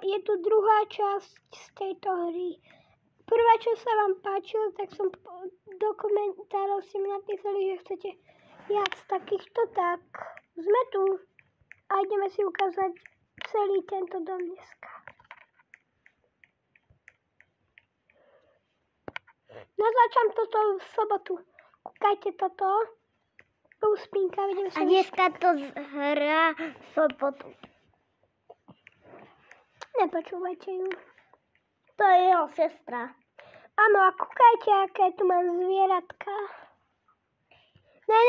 je tu druhá časť z tejto hry. Prvá, čo sa vám páčilo, tak som do komentárov si mi napísali, že chcete viac takýchto, tak sme tu a ideme si ukázať celý tento dom dneska. Nazáčam toto v sobotu. Kúkajte toto. Spínka, vidím sa. A dneska to hrá v sobotu. Nepočúvajte ju. To je jeho sestra. Áno, a kúkajte, aké tu mám zvieratka. Ne,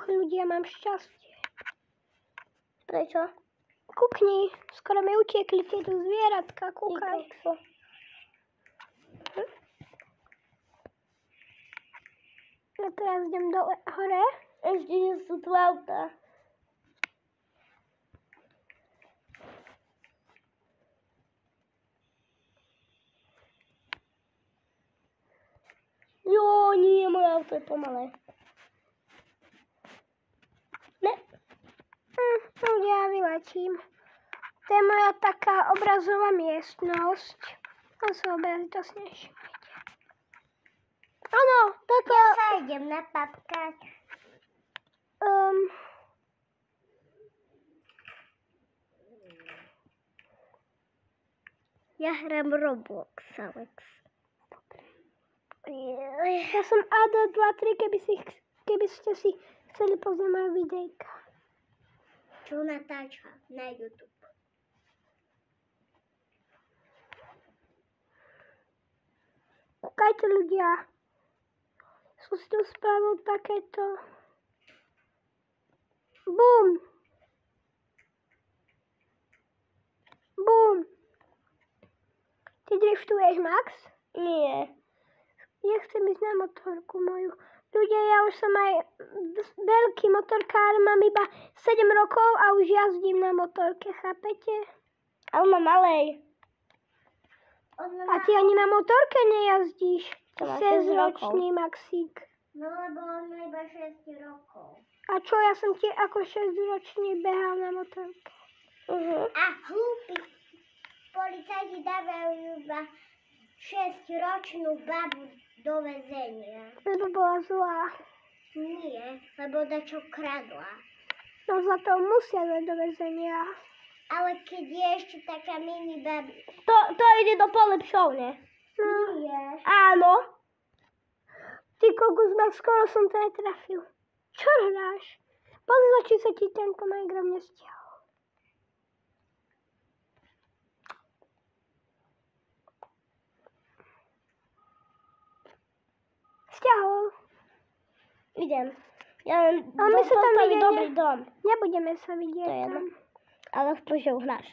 ľudia, mám šťastie. Prečo? Kúkni, skoro mi utiekli tieto zvieratka, kúkaj. Ja teraz idem dole, hore. Ešte nie sú tu auta. Jo, nie, moje auto je pomalé. Ne. Ja vyletím. To je moja taká obrazová miestnosť. A sa obrazy to si nevšimajte. Áno, toto... Ja sa idem napadkať. Ja hrám Roblox, Alex. Ja som AD23, keby ste si chceli pozrieť moje videjka. Čo natáča na YouTube. Kúkajte, ľudia. Som si tu spravil takéto. Bum. Bum. Ty driftuješ, Max? Nie. Ja chcem ísť na motorku moju. Ľudia, ja už som aj veľký motorkár, mám iba 7 rokov a už jazdím na motorke, chápete? A on má malej. A ty ani na motorke nejazdíš? To má 6 6 ročný Maxík. No lebo on má iba 6 rokov. A čo, ja som ti ako 6-ročný behal na motorke. A hlúpi policajti dávajú iba 6-ročnú babu do väzenia. Lebo bola zlá. Nie, lebo dačo kradla. No za to musia dať do väzenia. Ale keď je ešte taká mini babi. To ide do polepšovne. Nie. Áno. Ty kokus, Max, skoro som to netrafil. Čo hráš? Pozri, či sa ti tento Minecraft nestiahol. Stiahol. Idem. Ja A my sa tam vidieť dobrý dom. Nebudeme sa vidieť To je tam. Ale to, že uhráš.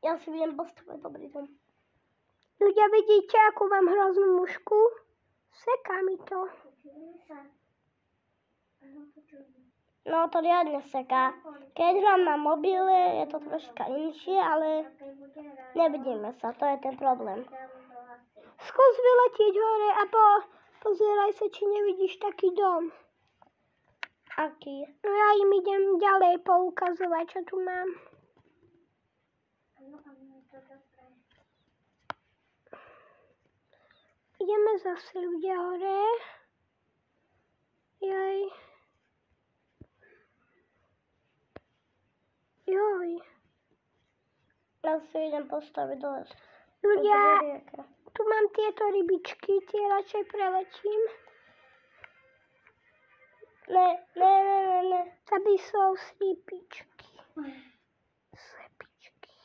Ja si budem postaviť dobrý dom. Ľudia, vidíte, akú mám hroznú mušku? Seká mi to. No to riadne seká. Keď hrám na mobile, je to troška inšie, ale nevidíme sa, to je ten problém. Skús vyletieť hore a pozeraj sa, či nevidíš taký dom. Aký? No ja im idem ďalej poukazovať, čo tu mám. Ideme zase ľudia hore. Joj. Ja si idem postaviť dole. Ľudia, tu mám tieto rybičky, tie radšej preletím. Ne. Tady sú slipičky. Slepičky.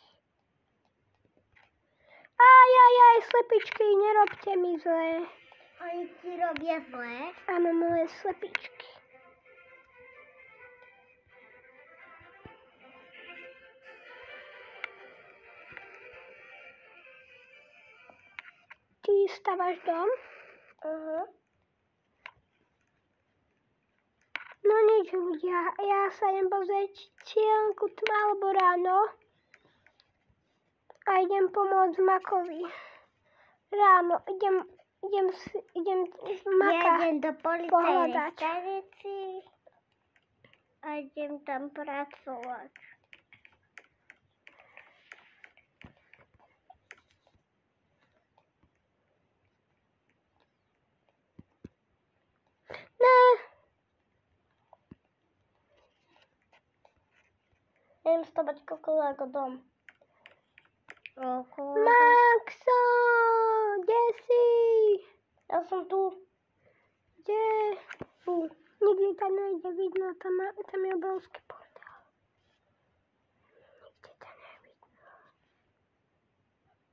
Aj, slepičky, nerobte mi zle. Oni ti robia zle? Áno, moje slepičky. Ty stavaš dom? No nič, ľudia, ja sa idem pozrieť cielku tma alebo ráno a idem pomôcť Makovi. Ráno idem Maka Ja idem do policajnej pohľadať. stanici a idem tam pracovať. Ja idem stavať kokolako dom. Maxo, kde si? Ja som tu. Kde? Tu. Nikdy ťa nejde vidno, tam je obrovský portál. Nikdy ťa nevidno.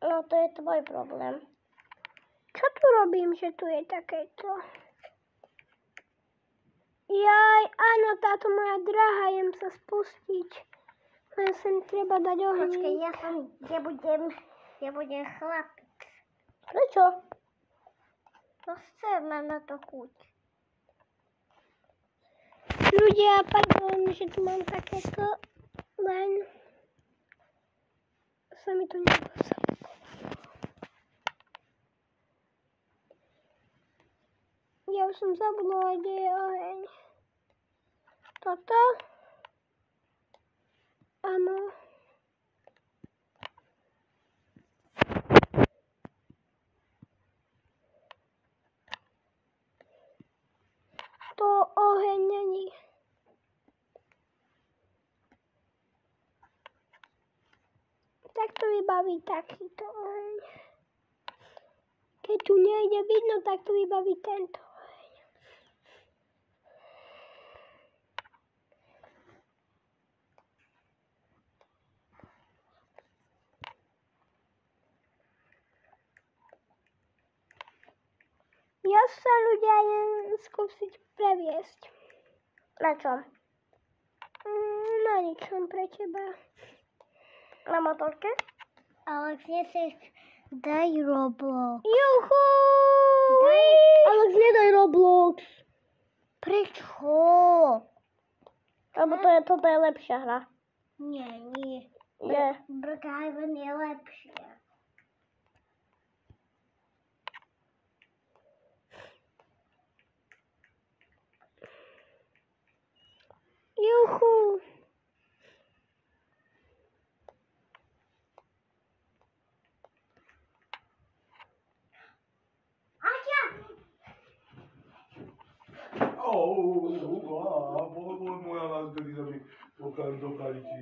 No to je tvoj problém. Čo tu robím, že tu je takéto? Jaj, áno, táto moja drahá, jem sa spustiť. Len sem treba dať ohník. Počkej, ja budem chlapík. Prečo? To chceme na to chuť. Ľudia, pardon, že tu mám takéto, len sa mi to nepôsobí. Ja už som zabudla, kde je oheň. Toto? Áno. To oheň není. Tak to vybaví takýto oheň. Keď tu nejde vidno, tak to vybaví tento oheň. Ja sa ľudia idem skúsiť previesť. Na čom? Na ničom pre teba. Na motorke? Alex, daj Roblox. Juhu! Alex, nedaj Roblox. Prečo? Lebo toto je lepšia hra. Nie. Je. Brookhaven je lepšie. Juhu! Moja láska, ty sa mi do kaličí.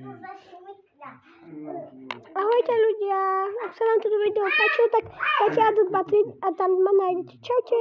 Ahojte ľudia, ak sa vám toto video páčilo, tak dajte a tam ma nájdete. Čaute.